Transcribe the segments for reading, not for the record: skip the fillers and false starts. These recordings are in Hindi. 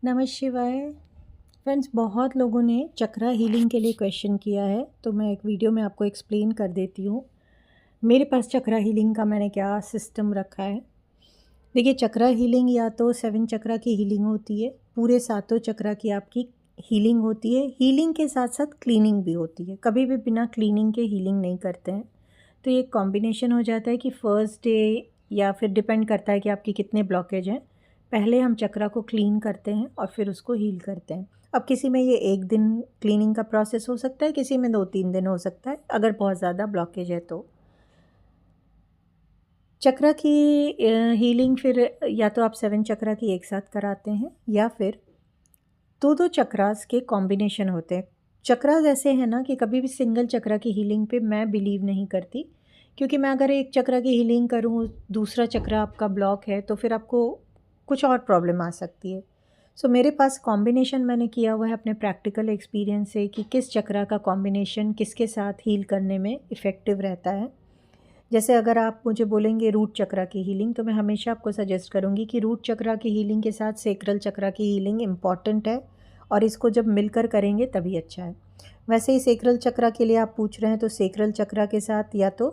नमः शिवाय। फ्रेंड्स, बहुत लोगों ने चक्रा हीलिंग के लिए क्वेश्चन किया है, तो मैं एक वीडियो में आपको एक्सप्लेन कर देती हूँ। मेरे पास चक्रा हीलिंग का मैंने क्या सिस्टम रखा है। देखिए, चक्रा हीलिंग या तो 7 चक्रा की हीलिंग होती है, पूरे 7 चक्रा की आपकी हीलिंग होती है। हीलिंग के साथ साथ क्लीनिंग भी होती है, कभी भी बिना क्लीनिंग के हीलिंग नहीं करते हैं। तो ये कॉम्बिनेशन हो जाता है कि फर्स्ट डे या फिर डिपेंड करता है कि आपकी कितने ब्लॉकेज हैं। पहले हम चक्रा को क्लीन करते हैं और फिर उसको हील करते हैं। अब किसी में ये 1 दिन क्लीनिंग का प्रोसेस हो सकता है, किसी में 2-3 दिन हो सकता है, अगर बहुत ज़्यादा ब्लॉकेज है तो। चक्रा की हीलिंग फिर या तो आप 7 चक्रा की एक साथ कराते हैं या फिर दो चक्रास के कॉम्बिनेशन होते हैं। चक्रास ऐसे हैं ना कि कभी भी सिंगल चक्रा की हीलिंग पे मैं बिलीव नहीं करती, क्योंकि मैं अगर एक चक्रा की हीलिंग करूँ, दूसरा चक्रा आपका ब्लॉक है, तो फिर आपको कुछ और प्रॉब्लम आ सकती है। सो मेरे पास कॉम्बिनेशन मैंने किया हुआ है अपने प्रैक्टिकल एक्सपीरियंस से कि किस चक्रा का कॉम्बिनेशन किसके साथ हील करने में इफ़ेक्टिव रहता है। जैसे अगर आप मुझे बोलेंगे रूट चक्रा की हीलिंग, तो मैं हमेशा आपको सजेस्ट करूँगी कि रूट चक्रा की हीलिंग के साथ सेक्रल चक्रा की हीलिंग इम्पॉर्टेंट है, और इसको जब मिलकर करेंगे तभी अच्छा है। वैसे ही सेक्रल चक्रा के लिए आप पूछ रहे हैं, तो सेक्रल चक्रा के साथ या तो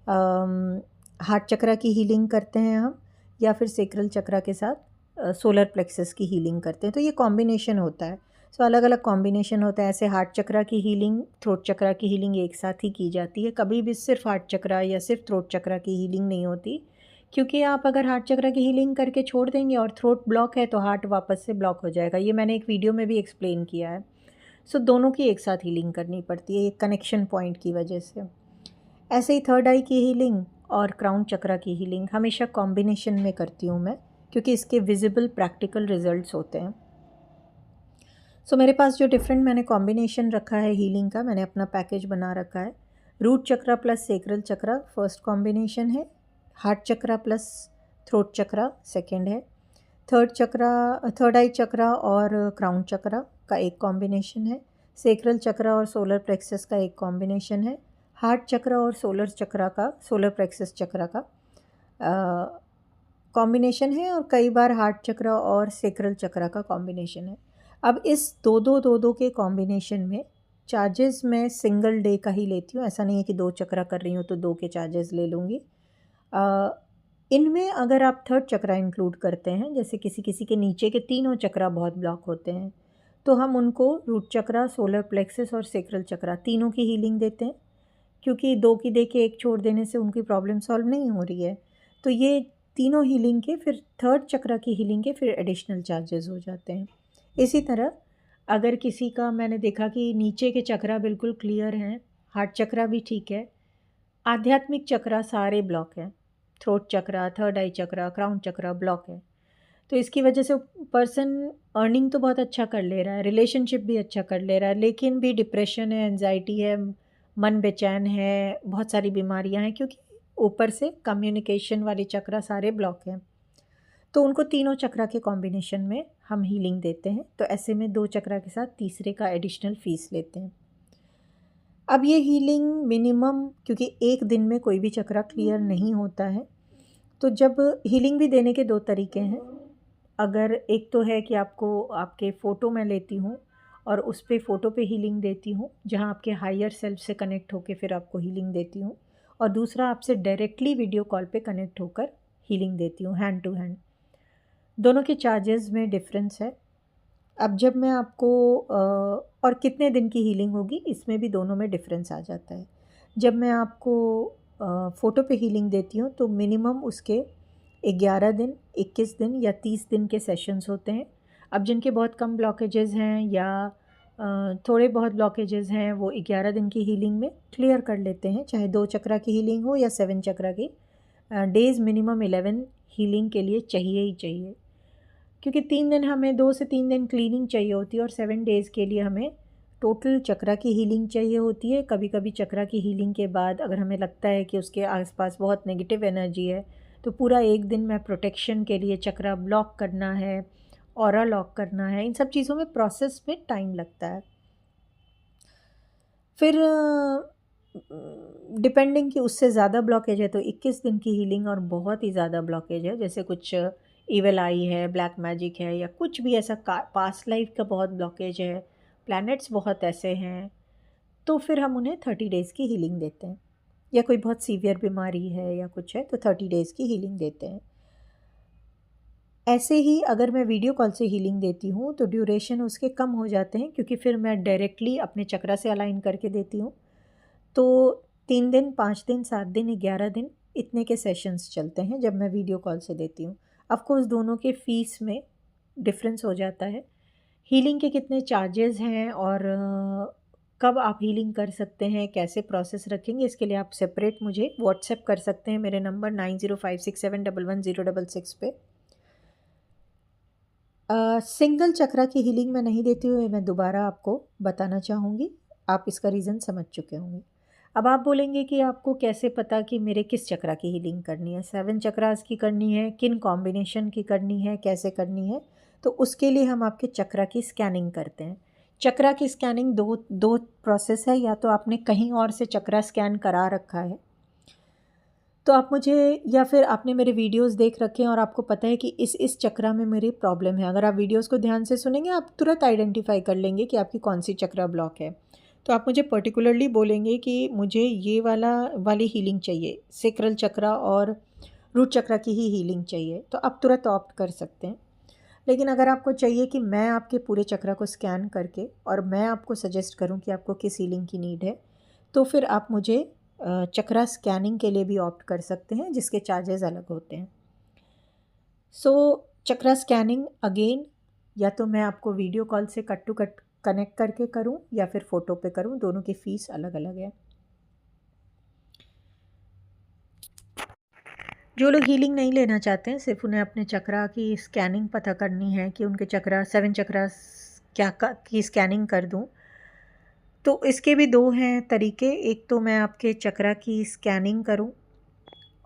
हार्ट चक्रा की हीलिंग करते हैं हम, या फिर सेक्रल चक्रा के साथ सोलर प्लेक्सस की हीलिंग करते हैं। तो ये कॉम्बिनेशन होता है। सो अलग अलग कॉम्बिनेशन होता है। ऐसे हार्ट चक्रा की हीलिंग, थ्रोट चक्रा की हीलिंग एक साथ ही की जाती है। कभी भी सिर्फ हार्ट चक्रा या सिर्फ थ्रोट चक्रा की हीलिंग नहीं होती, क्योंकि आप अगर हार्ट चक्रा की हीलिंग करके छोड़ देंगे और थ्रोट ब्लॉक है तो हार्ट वापस से ब्लॉक हो जाएगा। ये मैंने एक वीडियो में भी एक्सप्लेन किया है। सो दोनों की एक साथ हीलिंग करनी पड़ती है, एक कनेक्शन पॉइंट की वजह से। ऐसे ही थर्ड आई की हीलिंग और क्राउन चक्रा की हीलिंग हमेशा कॉम्बिनेशन में करती हूँ मैं, क्योंकि इसके विजिबल प्रैक्टिकल रिजल्ट्स होते हैं। सो मेरे पास जो डिफरेंट मैंने कॉम्बिनेशन रखा है हीलिंग का, मैंने अपना पैकेज बना रखा है। रूट चक्रा प्लस सेक्रल चक्रा फर्स्ट कॉम्बिनेशन है। हार्ट चक्रा प्लस थ्रोट चक्रा सेकंड है। थर्ड आई चक्रा और क्राउन चक्रा का एक कॉम्बिनेशन है। सेक्रल चक्रा और सोलर प्लेक्सस का एक कॉम्बिनेशन है। हार्ट चक्रा और सोलर प्लेक्सस चक्रा का कॉम्बिनेशन है, और कई बार हार्ट चक्रा और सेक्रल चक्रा का कॉम्बिनेशन है। अब इस दो के कॉम्बिनेशन में चार्जेस मैं सिंगल डे का ही लेती हूँ। ऐसा नहीं है कि 2 चक्रा कर रही हूँ तो 2 के चार्जेस ले लूँगी। इनमें अगर आप थर्ड चक्रा इंक्लूड करते हैं, जैसे किसी किसी के नीचे के तीनों चक्रा बहुत ब्लॉक होते हैं, तो हम उनको रूट चक्रा, सोलर प्लेक्सस और सेक्रल चक्रा तीनों की हीलिंग देते हैं, क्योंकि 2 की दे के 1 छोड़ देने से उनकी प्रॉब्लम सॉल्व नहीं हो रही है। तो ये तीनों हीलिंग के फिर थर्ड चक्रा की हीलिंग के फिर एडिशनल चार्जेस हो जाते हैं। इसी तरह अगर किसी का मैंने देखा कि नीचे के चक्रा बिल्कुल क्लियर हैं, हार्ट चक्रा भी ठीक है, आध्यात्मिक चक्रा सारे ब्लॉक हैं, थ्रोट चक्रा, थर्ड आई चक्रा, क्राउन चक्रा ब्लॉक है, तो इसकी वजह से पर्सन अर्निंग तो बहुत अच्छा कर ले रहा है, रिलेशनशिप भी अच्छा कर ले रहा है, लेकिन भी डिप्रेशन है, एंजाइटी है, मन बेचैन है, बहुत सारी बीमारियां हैं, क्योंकि ऊपर से कम्युनिकेशन वाले चक्रा सारे ब्लॉक हैं। तो उनको तीनों चक्रा के कॉम्बिनेशन में हम हीलिंग देते हैं। तो ऐसे में 2 चक्रा के साथ तीसरे का एडिशनल फीस लेते हैं। अब ये हीलिंग मिनिमम, क्योंकि एक दिन में कोई भी चक्रा क्लियर नहीं होता है, तो जब हीलिंग भी देने के 2 तरीके हैं। अगर एक तो है कि आपको आपके फ़ोटो मैं लेती हूँ और उस पे फ़ोटो पे हीलिंग देती हूँ, जहाँ आपके हायर सेल्फ से कनेक्ट होकर फिर आपको हीलिंग देती हूँ, और दूसरा आपसे डायरेक्टली वीडियो कॉल पे कनेक्ट होकर हीलिंग देती हूँ, हैंड टू हैंड। दोनों के चार्जेस में डिफरेंस है। अब जब मैं आपको और कितने दिन की हीलिंग होगी, इसमें भी दोनों में डिफरेंस आ जाता है। जब मैं आपको फ़ोटो पे हीलिंग देती हूँ, तो मिनिमम उसके 11 दिन, 21 दिन या 30 दिन के सेशंस होते हैं। अब जिनके बहुत कम ब्लॉकेजेस हैं या थोड़े बहुत ब्लॉकेजेस हैं, वो 11 दिन की हीलिंग में क्लियर कर लेते हैं, चाहे 2 चक्रा की हीलिंग हो या 7 चक्रा की। डेज़ मिनिमम 11 हीलिंग के लिए चाहिए ही चाहिए, क्योंकि 3 दिन हमें 2 से 3 दिन क्लीनिंग चाहिए होती है, और 7 डेज़ के लिए हमें टोटल चक्रा की हीलिंग चाहिए होती है। कभी कभी चक्रा की हीलिंग के बाद अगर हमें लगता है कि उसके आसपास बहुत नेगेटिव एनर्जी है, तो पूरा एक दिन में प्रोटेक्शन के लिए चक्रा ब्लॉक करना है, ऑरा लॉक करना है, इन सब चीज़ों में प्रोसेस में टाइम लगता है। फिर डिपेंडिंग कि उससे ज़्यादा ब्लॉकेज है तो 21 दिन की हीलिंग, और बहुत ही ज़्यादा ब्लॉकेज है, जैसे कुछ इवल आई है, ब्लैक मैजिक है, या कुछ भी ऐसा पास्ट लाइफ का बहुत ब्लॉकेज है, प्लैनेट्स बहुत ऐसे हैं, तो फिर हम उन्हें 30 डेज़ की हीलिंग देते हैं। या कोई बहुत सीवियर बीमारी है या कुछ है तो 30 डेज़ की हीलिंग देते हैं। ऐसे ही अगर मैं वीडियो कॉल से हीलिंग देती हूँ तो ड्यूरेशन उसके कम हो जाते हैं, क्योंकि फिर मैं डायरेक्टली अपने चक्रा से अलाइन करके देती हूँ। तो 3 दिन, 5 दिन, 7 दिन, 11 दिन इतने के सेशंस चलते हैं जब मैं वीडियो कॉल से देती हूँ। ऑफ कोर्स दोनों के फ़ीस में डिफरेंस हो जाता है। हीलिंग के कितने चार्जेस हैं और कब आप हीलिंग कर सकते हैं, कैसे प्रोसेस रखेंगे, इसके लिए आप सेपरेट मुझे व्हाट्सएप कर सकते हैं मेरे नंबर 9056711106 पे। सिंगल चक्रा की हीलिंग मैं नहीं देती हुई मैं दोबारा आपको बताना चाहूँगी, आप इसका रीज़न समझ चुके होंगे। अब आप बोलेंगे कि आपको कैसे पता कि मेरे किस चक्रा की हीलिंग करनी है, 7 चक्रास की करनी है, किन कॉम्बिनेशन की करनी है, कैसे करनी है? तो उसके लिए हम आपके चक्रा की स्कैनिंग करते हैं। चक्रा की स्कैनिंग दो प्रोसेस है, या तो आपने कहीं और से चक्रा स्कैन करा रखा है तो आप मुझे, या फिर आपने मेरे वीडियोस देख रखे हैं और आपको पता है कि इस चक्रा में मेरी प्रॉब्लम है। अगर आप वीडियोस को ध्यान से सुनेंगे आप तुरंत आइडेंटिफाई कर लेंगे कि आपकी कौन सी चक्रा ब्लॉक है। तो आप मुझे पर्टिकुलरली बोलेंगे कि मुझे ये वाली हीलिंग चाहिए, सेक्रल चक्रा और रूट चक्रा की ही हीलिंग चाहिए, तो आप तुरंत ऑप्ट कर सकते हैं। लेकिन अगर आपको चाहिए कि मैं आपके पूरे चक्रा को स्कैन करके और मैं आपको सजेस्ट करूं कि आपको किस हीलिंग की नीड है, तो फिर आप मुझे चक्रा स्कैनिंग के लिए भी ऑप्ट कर सकते हैं, जिसके चार्जेस अलग होते हैं। सो चक्रा स्कैनिंग अगेन, या तो मैं आपको वीडियो कॉल से कट टू कट कनेक्ट करके करूं या फिर फ़ोटो पे करूं, दोनों की फ़ीस अलग अलग है। जो लोग हीलिंग नहीं लेना चाहते हैं, सिर्फ उन्हें अपने चक्रा की स्कैनिंग पता करनी है कि उनके चक्रा 7 चक्रा की स्कैनिंग कर दूं, तो इसके भी 2 हैं तरीके। एक तो मैं आपके चक्रा की स्कैनिंग करूं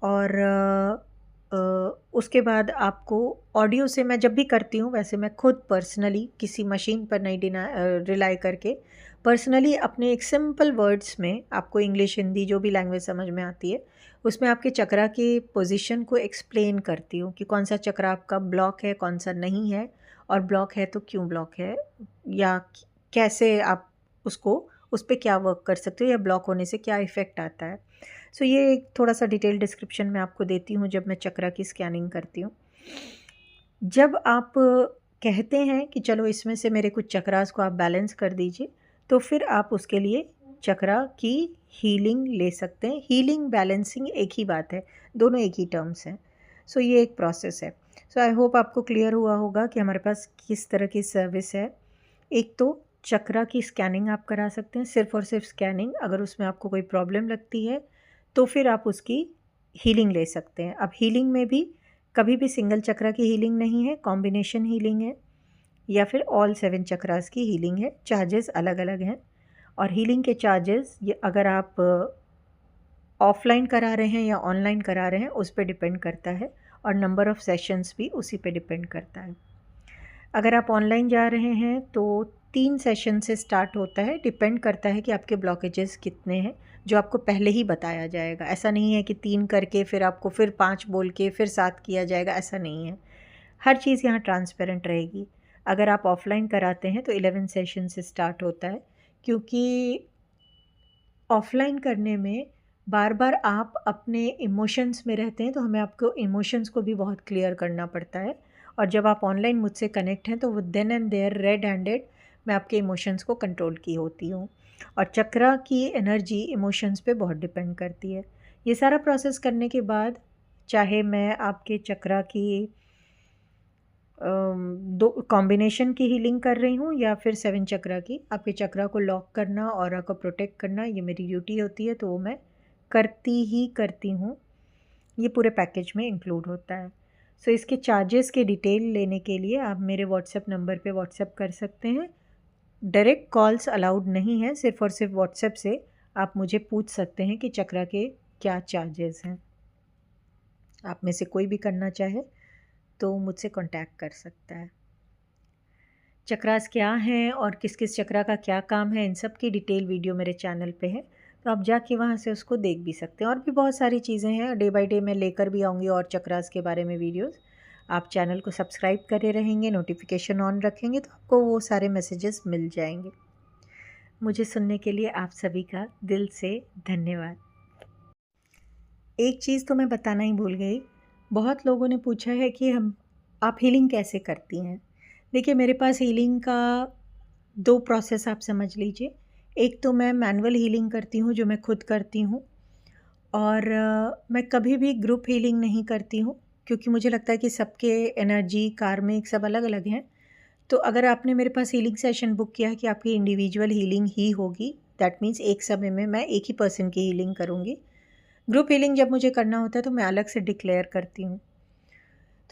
और उसके बाद आपको ऑडियो से, मैं जब भी करती हूँ वैसे मैं खुद पर्सनली किसी मशीन पर नहीं रिलाई करके पर्सनली अपने एक सिंपल वर्ड्स में आपको इंग्लिश, हिंदी, जो भी लैंग्वेज समझ में आती है उसमें आपके चक्रा के पोजीशन को एक्सप्लेन करती हूँ कि कौन सा चक्रा आपका ब्लॉक है, कौन सा नहीं है, और ब्लॉक है तो क्यों ब्लॉक है, या कैसे आप उसको उस पर क्या वर्क कर सकते हो, या ब्लॉक होने से क्या इफ़ेक्ट आता है। सो ये एक थोड़ा सा डिटेल डिस्क्रिप्शन मैं आपको देती हूँ जब मैं चक्रा की स्कैनिंग करती हूँ। जब आप कहते हैं कि चलो इसमें से मेरे कुछ चक्रास को आप बैलेंस कर दीजिए, तो फिर आप उसके लिए चक्रा की हीलिंग ले सकते हैं। हीलिंग, बैलेंसिंग एक ही बात है, दोनों एक ही टर्म्स हैं। सो ये एक प्रोसेस है। सो आई होप आपको क्लियर हुआ होगा कि हमारे पास किस तरह की सर्विस है। एक तो चक्रा की स्कैनिंग आप करा सकते हैं, सिर्फ़ और सिर्फ स्कैनिंग। अगर उसमें आपको कोई प्रॉब्लम लगती है तो फिर आप उसकी हीलिंग ले सकते हैं। अब हीलिंग में भी कभी भी सिंगल चक्रा की हीलिंग नहीं है, कॉम्बिनेशन हीलिंग है, या फिर ऑल 7 चक्रास की हीलिंग है। चार्जेस अलग अलग हैं, और हीलिंग के चार्जेस ये अगर आप ऑफलाइन करा रहे हैं या ऑनलाइन करा रहे हैं उस पर डिपेंड करता है, और नंबर ऑफ़ सेशंस भी उसी पे डिपेंड करता है। अगर आप ऑनलाइन जा रहे हैं तो 3 सेशन से स्टार्ट होता है, डिपेंड करता है कि आपके ब्लॉकेजेस कितने हैं, जो आपको पहले ही बताया जाएगा। ऐसा नहीं है कि 3 करके फिर आपको फिर 5 बोल के फिर 7 किया जाएगा, ऐसा नहीं है। हर चीज़ यहाँ ट्रांसपेरेंट रहेगी। अगर आप ऑफलाइन कराते हैं तो 11 सेशन से स्टार्ट होता है, क्योंकि ऑफलाइन करने में बार बार आप अपने इमोशंस में रहते हैं, तो हमें आपको इमोशंस को भी बहुत क्लियर करना पड़ता है। और जब आप ऑनलाइन मुझसे कनेक्ट हैं तो वो then and there red handed मैं आपके इमोशंस को कंट्रोल की होती हूँ। और चक्रा की एनर्जी इमोशंस पे बहुत डिपेंड करती है। ये सारा प्रोसेस करने के बाद, चाहे मैं आपके चक्रा की दो कॉम्बिनेशन की हीलिंग कर रही हूँ या फिर 7 चक्रा की, आपके चक्रा को लॉक करना, ऑरा को प्रोटेक्ट करना, ये मेरी ड्यूटी होती है, तो वो मैं करती हूँ। ये पूरे पैकेज में इंक्लूड होता है। सो इसके चार्जेस के डिटेल लेने के लिए आप मेरे व्हाट्सएप नंबर पे व्हाट्सएप कर सकते हैं। डायरेक्ट कॉल्स अलाउड नहीं है, सिर्फ़ और सिर्फ व्हाट्सएप से आप मुझे पूछ सकते हैं कि चक्रा के क्या चार्जेस हैं। आप में से कोई भी करना चाहे तो मुझसे कांटेक्ट कर सकता है। चक्रास क्या हैं और किस किस चक्रा का क्या काम है, इन सब की डिटेल वीडियो मेरे चैनल पे है, तो आप जाके वहाँ से उसको देख भी सकते हैं। और भी बहुत सारी चीज़ें हैं, डे बाय डे मैं लेकर भी आऊँगी और चक्रास के बारे में वीडियोस। आप चैनल को सब्सक्राइब करे रहेंगे, नोटिफिकेशन ऑन रखेंगे तो आपको वो सारे मैसेजेस मिल जाएंगे। मुझे सुनने के लिए आप सभी का दिल से धन्यवाद। एक चीज़ तो मैं बताना ही भूल गई, बहुत लोगों ने पूछा है कि आप हीलिंग कैसे करती हैं। देखिए, मेरे पास हीलिंग का 2 प्रोसेस आप समझ लीजिए। एक तो मैं मैनुअल हीलिंग करती हूँ जो मैं खुद करती हूँ, और मैं कभी भी ग्रुप हीलिंग नहीं करती हूँ, क्योंकि मुझे लगता है कि सबके एनर्जी कार्मिक सब अलग अलग हैं। तो अगर आपने मेरे पास हीलिंग सेशन बुक किया है कि आपकी इंडिविजुअल हीलिंग ही होगी, दैट मीन्स एक समय में मैं एक ही पर्सन की हीलिंग करूँगी। ग्रुप हीलिंग जब मुझे करना होता है तो मैं अलग से डिक्लेयर करती हूँ।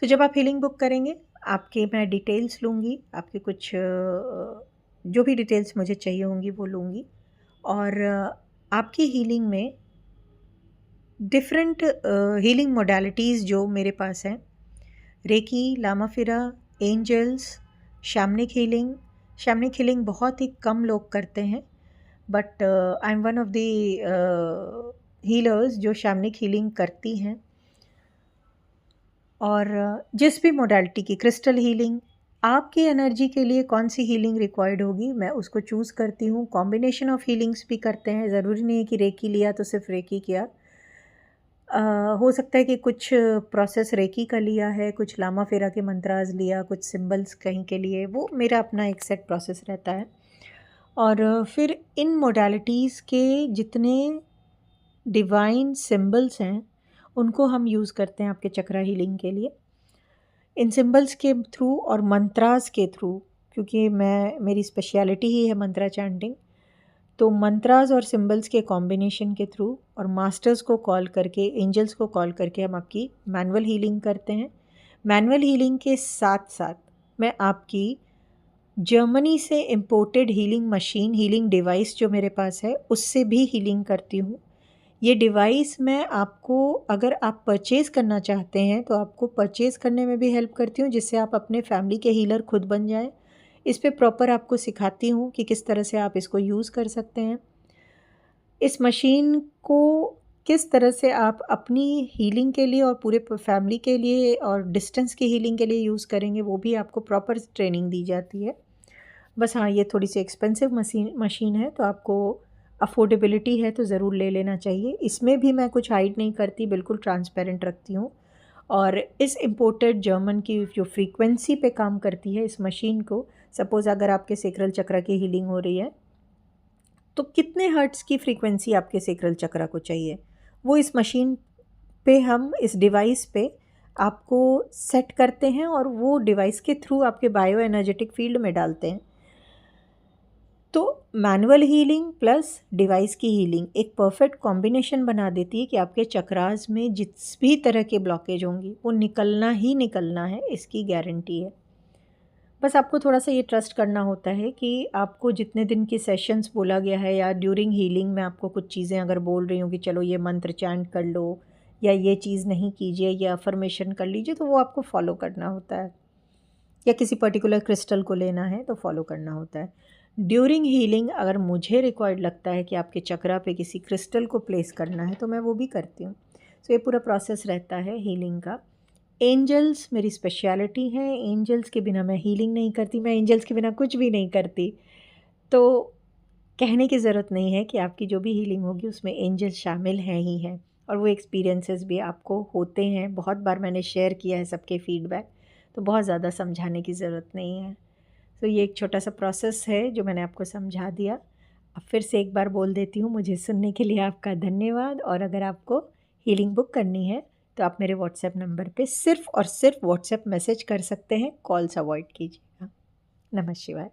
तो जब आप हीलिंग बुक करेंगे, आपके मैं डिटेल्स लूँगी, आपके कुछ जो भी डिटेल्स मुझे चाहिए होंगी वो लूँगी, और आपकी हीलिंग में डिफरेंट हीलिंग मोडालिटीज़ जो मेरे पास हैं, रेकी, लामाफिरा, एंजल्स, शैमनिक हीलिंग बहुत ही कम लोग करते हैं, but I am one of the healers जो शैमनिक हीलिंग करती हैं। और जिस भी मोडालिटी की क्रिस्टल हीलिंग, आपकी एनर्जी के लिए कौन सी हीलिंग रिक्वायर्ड होगी मैं उसको चूज़ करती हूँ। कॉम्बिनेशन ऑफ हीलिंग्स भी करते हैं, ज़रूरी नहीं है कि रेकी लिया तो सिर्फ रेकी किया। हो सकता है कि कुछ प्रोसेस रेकी का लिया है, कुछ लामा फेरा के मंत्राज लिया, कुछ सिंबल्स कहीं के लिए, वो मेरा अपना एक सेट प्रोसेस रहता है। और फिर इन मोडालिटीज़ के जितने डिवाइन सिंबल्स हैं उनको हम यूज़ करते हैं आपके चक्रा हीलिंग के लिए। इन सिंबल्स के थ्रू और मंत्रास के थ्रू, क्योंकि मेरी स्पेशलिटी ही है मंत्रा चैंटिंग, तो मंत्रास और सिंबल्स के कॉम्बिनेशन के थ्रू और मास्टर्स को कॉल करके, एंजल्स को कॉल करके हम आपकी मैनुअल हीलिंग करते हैं। मैनुअल हीलिंग के साथ साथ मैं आपकी जर्मनी से imported healing machine, healing device जो मेरे पास है, उससे भी हीलिंग करती हूँ। ये डिवाइस मैं आपको, अगर आप परचेज़ करना चाहते हैं तो आपको परचेज़ करने में भी हेल्प करती हूँ, जिससे आप अपने फैमिली के हीलर खुद बन जाएं। इस पे प्रॉपर आपको सिखाती हूँ कि किस तरह से आप इसको यूज़ कर सकते हैं। इस मशीन को किस तरह से आप अपनी हीलिंग के लिए और पूरे फैमिली के लिए और डिस्टेंस की हीलिंग के लिए यूज़ करेंगे, वो भी आपको प्रॉपर ट्रेनिंग दी जाती है। बस हाँ, ये थोड़ी सी एक्सपेंसिव मशीन है, तो आपको अफोर्डेबिलिटी है तो ज़रूर ले लेना चाहिए। इसमें भी मैं कुछ हाइड नहीं करती, बिल्कुल ट्रांसपेरेंट रखती हूँ। और इस इम्पोर्टेड जर्मन की जो फ्रीक्वेंसी पे काम करती है इस मशीन को, सपोज़ अगर आपके सेक्रल चक्र की हीलिंग हो रही है तो कितने हर्ट्ज़ की फ्रीक्वेंसी आपके सेक्रल चक्र को चाहिए, वो इस मशीन पे, हम इस डिवाइस पे आपको सेट करते हैं और वो डिवाइस के थ्रू आपके बायो एनर्जेटिक फील्ड में डालते हैं। तो मैनुअल हीलिंग प्लस डिवाइस की हीलिंग एक परफेक्ट कॉम्बिनेशन बना देती है कि आपके चक्रास में जिस भी तरह के ब्लॉकेज होंगी वो निकलना ही निकलना है, इसकी गारंटी है। बस आपको थोड़ा सा ये ट्रस्ट करना होता है कि आपको जितने दिन की सेशंस बोला गया है, या ड्यूरिंग हीलिंग में आपको कुछ चीज़ें अगर बोल रही हूँ कि चलो ये मंत्र चैंट कर लो, या ये चीज़ नहीं कीजिए, या अफर्मेशन कर लीजिए, तो वो आपको फॉलो करना होता है। या किसी पर्टिकुलर क्रिस्टल को लेना है तो फॉलो करना होता है। ड्यूरिंग हीलिंग अगर मुझे रिक्वायर्ड लगता है कि आपके चक्रा पे किसी क्रिस्टल को प्लेस करना है तो मैं वो भी करती हूँ। सो ये पूरा प्रोसेस रहता है हीलिंग का। एंजल्स मेरी स्पेशलिटी है, एंजल्स के बिना मैं हीलिंग नहीं करती, मैं एंजल्स के बिना कुछ भी नहीं करती। तो कहने की ज़रूरत नहीं है कि आपकी जो भी हीलिंग होगी उसमें एंजल शामिल हैं ही हैं, और वो एक्सपीरियंसेस भी आपको होते हैं। बहुत बार मैंने शेयर किया है सबके फीडबैक, तो बहुत ज़्यादा समझाने की ज़रूरत नहीं है। तो ये एक छोटा सा प्रोसेस है जो मैंने आपको समझा दिया। अब फिर से एक बार बोल देती हूँ, मुझे सुनने के लिए आपका धन्यवाद। और अगर आपको हीलिंग बुक करनी है तो आप मेरे व्हाट्सएप नंबर पे सिर्फ़ और सिर्फ व्हाट्सएप मैसेज कर सकते हैं, कॉल्स अवॉइड कीजिएगा। नमः शिवाय।